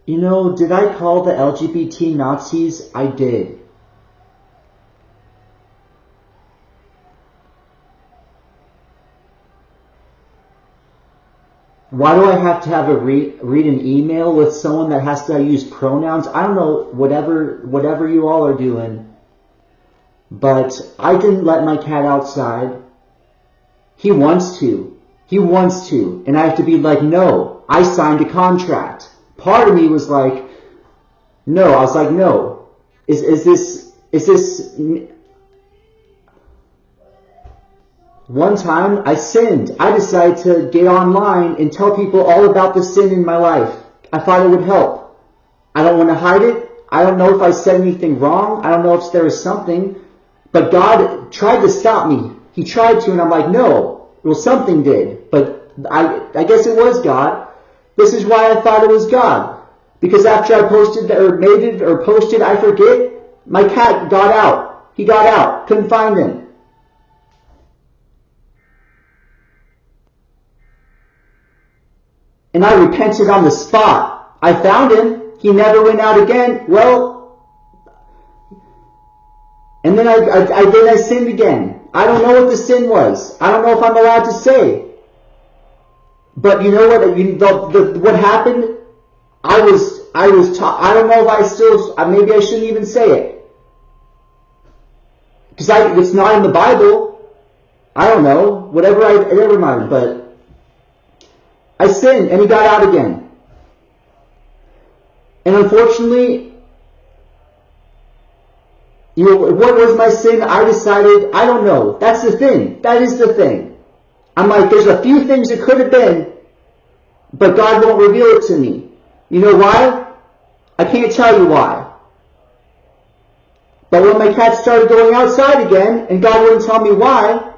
You know, did I call the LGBT Nazis? I did. Why do I have to have a read an email with someone that has to use pronouns? I don't know, whatever you all are doing. But I didn't let my cat outside. He wants to. He wants to. And I have to be like, no, I signed a contract. Part of me was like, no. I was like, no. Is this... One time, I sinned. I decided to get online and tell people all about the sin in my life. I thought it would help. I don't want to hide it. I don't know if I said anything wrong. I don't know if there was something. But God tried to stop me. He tried to, and I'm like, no. Well, something did. But I guess it was God. This is why I thought it was God. Because after I posted or made it or posted, I forget, my cat got out. He got out. Couldn't find him. And I repented on the spot. I found him. He never went out again. Well, and then I sinned again. I don't know what the sin was. I don't know if I'm allowed to say. But you know what? What happened? I was taught. I don't know if I still. Maybe I shouldn't even say it because it's not in the Bible. I don't know. Never mind. But I sinned, and he got out again. And unfortunately, what was my sin? I decided, I don't know. That's the thing. That is the thing. I'm like, there's a few things it could have been, but God won't reveal it to me. You know why? I can't tell you why. But when my cat started going outside again, and God wouldn't tell me why,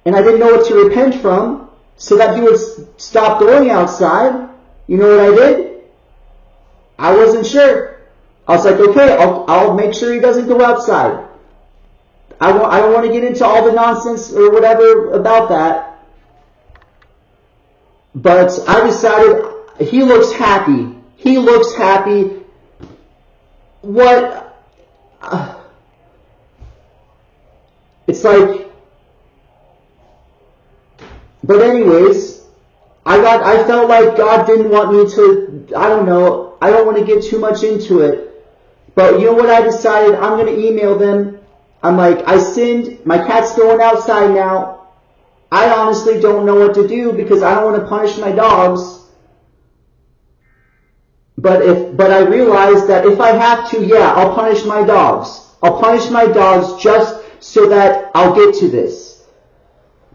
and I didn't know what to repent from, so that he would stop going outside, you know what I did? I wasn't sure. I was like, okay, I'll make sure he doesn't go outside. I don't want to get into all the nonsense or whatever about that. But I decided, he looks happy. He looks happy. What? It's like, but anyways, I felt like God didn't want me to, I don't know, I don't want to get too much into it. But you know what I decided? I'm going to email them. I'm like, I sinned, my cat's going outside now. I honestly don't know what to do because I don't want to punish my dogs. But I realized that if I have to, yeah, I'll punish my dogs. I'll punish my dogs just so that I'll get to this.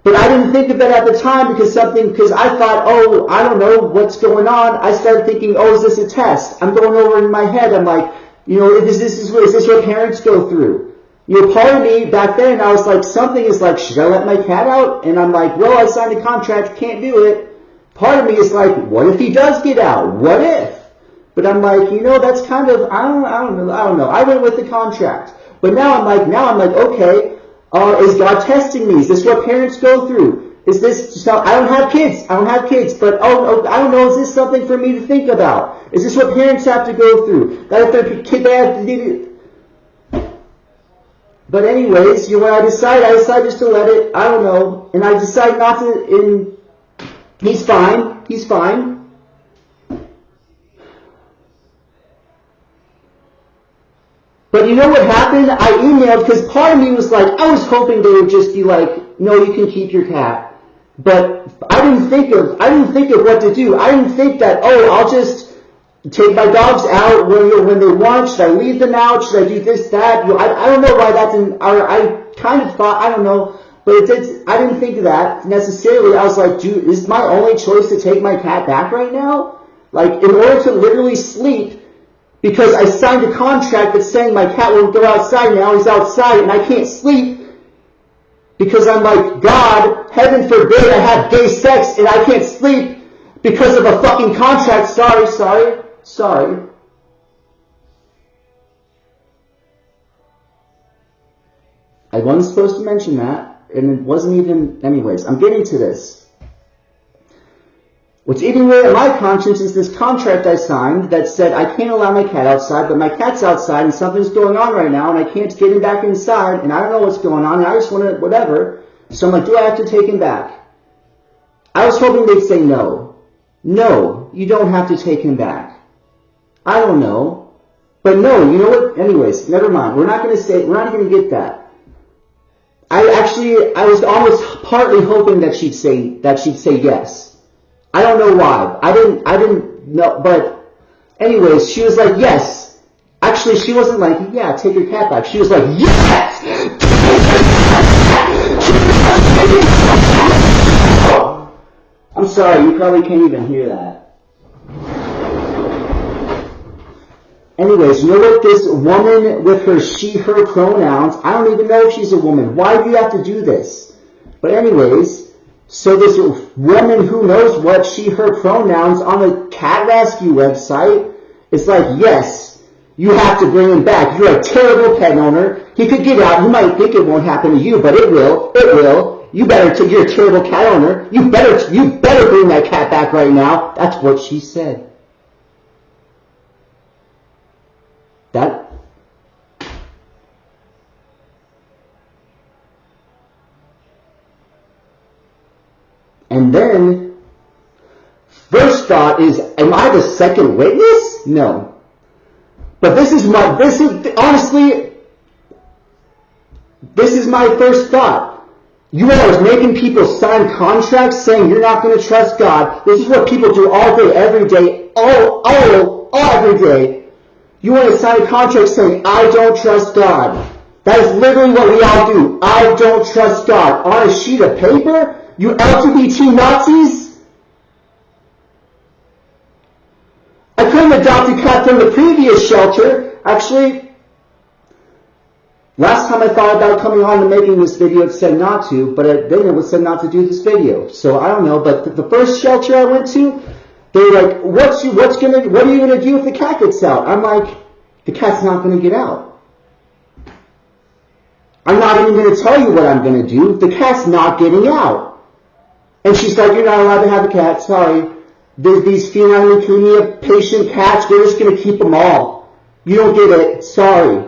But I didn't think of it at the time because I thought, oh, I don't know what's going on. I started thinking, oh, is this a test? I'm going over in my head. I'm like, you know, is this what parents go through? You know, part of me back then, I was like, something is like, should I let my cat out? And I'm like, well, I signed a contract, can't do it. Part of me is like, what if he does get out? What if? But I'm like, you know, that's kind of, I don't know. I went with the contract. But now I'm like, okay, is God testing me? Is this what parents go through? Is this, I don't have kids, but I don't know, is this something for me to think about? Is this what parents have to go through? That if their kid, they have to do it. But anyways, you know what I decide just to let it, I don't know, and I decide not to, he's fine. But you know what happened? I emailed, because part of me was like, I was hoping they would just be like, no, you can keep your cat. But I didn't think of what to do. I didn't think that, oh, I'll just take my dogs out when they want. Should I leave them out? Should I do this, that? You know, I don't know why that didn't, I kind of thought, I don't know. But I didn't think of that necessarily. I was like, dude, is my only choice to take my cat back right now? Like, in order to literally sleep, because I signed a contract that's saying my cat won't go outside now, he's outside and I can't sleep. Because I'm like, God, heaven forbid I have gay sex and I can't sleep because of a fucking contract. Sorry. I wasn't supposed to mention that, and it wasn't even, anyways, I'm getting to this. What's eating away at my conscience is this contract I signed that said I can't allow my cat outside, but my cat's outside and something's going on right now and I can't get him back inside and I don't know what's going on and I just want to, whatever. So I'm like, do I have to take him back? I was hoping they'd say no. No, you don't have to take him back. I don't know. But no, you know what? Anyways, never mind. We're not going to get that. I was almost partly hoping that she'd say yes. I don't know why. I didn't know, but anyways, she was like, yes. Actually, she wasn't like, yeah, take your cat back. She was like, yes! I'm sorry, you probably can't even hear that. Anyways, you know what? This woman with her she, her pronouns, I don't even know if she's a woman. Why do you have to do this? But anyways, so this woman who knows what she, her pronouns on the cat rescue website is like, yes, you have to bring him back. You're a terrible pet owner. He could get out. You might think it won't happen to you, but it will. It will. You better, you're a terrible cat owner. You better bring that cat back right now. That's what she said. And then, first thought is, am I the second witness? No. But honestly, this is my first thought. You are making people sign contracts saying you're not going to trust God. This is what people do all day, every day, every day. You want to sign a contract saying, I don't trust God. That is literally what we all do. I don't trust God. On a sheet of paper? You LGBT Nazis? I could have adopted a cat from the previous shelter. Actually, last time I thought about coming on and making this video, it said not to, but then it was said not to do this video. So I don't know, but the first shelter I went to, they were like, what are you gonna do if the cat gets out? I'm like, the cat's not gonna get out. I'm not even gonna tell you what I'm gonna do. The cat's not getting out. And she's like, you're not allowed to have a cat, sorry. These feline leukemia patient cats, we're just gonna keep them all. You don't get it, sorry.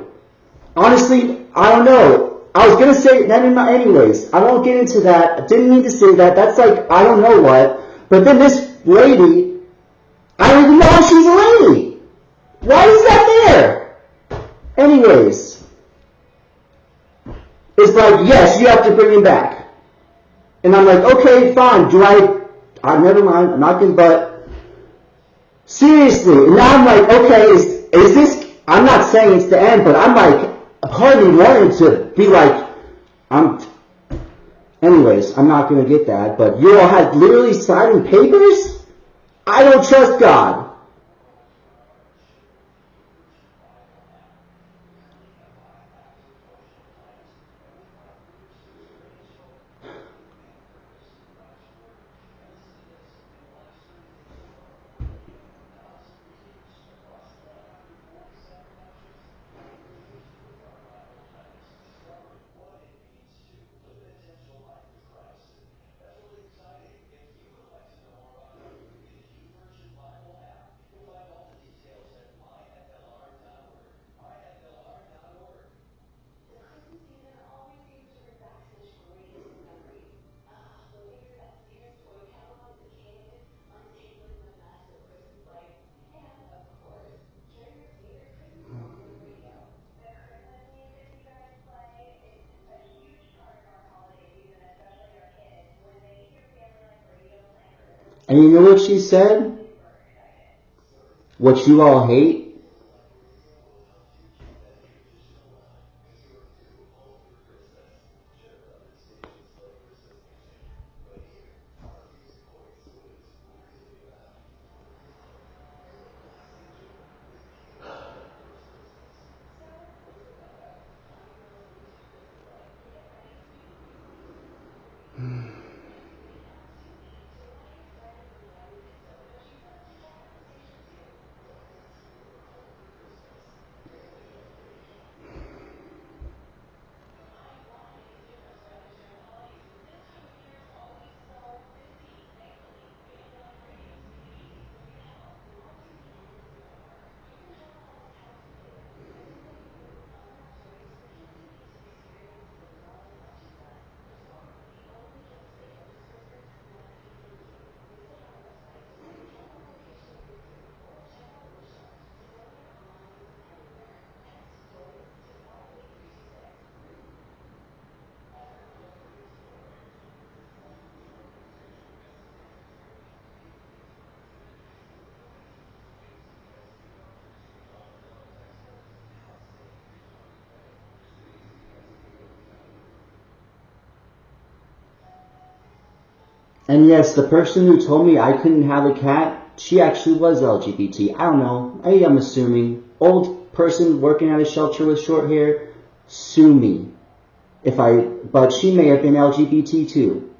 Honestly, I don't know. I was gonna say that anyways. I won't get into that. I didn't mean to say that. That's like, I don't know what. But then this lady, I don't even know if she's a lady. Why is that there? Anyways. It's like, yes, you have to bring him back. And I'm like, okay, fine. Never mind. I'm not going to, but seriously. And now I'm like, okay, is this, I'm not saying it's the end, but I'm like, part of me wanted to be like, anyways, I'm not going to get that, but you all had literally signing papers? I don't trust God. And you know what she said? What you all hate? And yes, the person who told me I couldn't have a cat, she actually was LGBT. I don't know. I'm assuming. Old person working at a shelter with short hair, sue me. But she may have been LGBT too.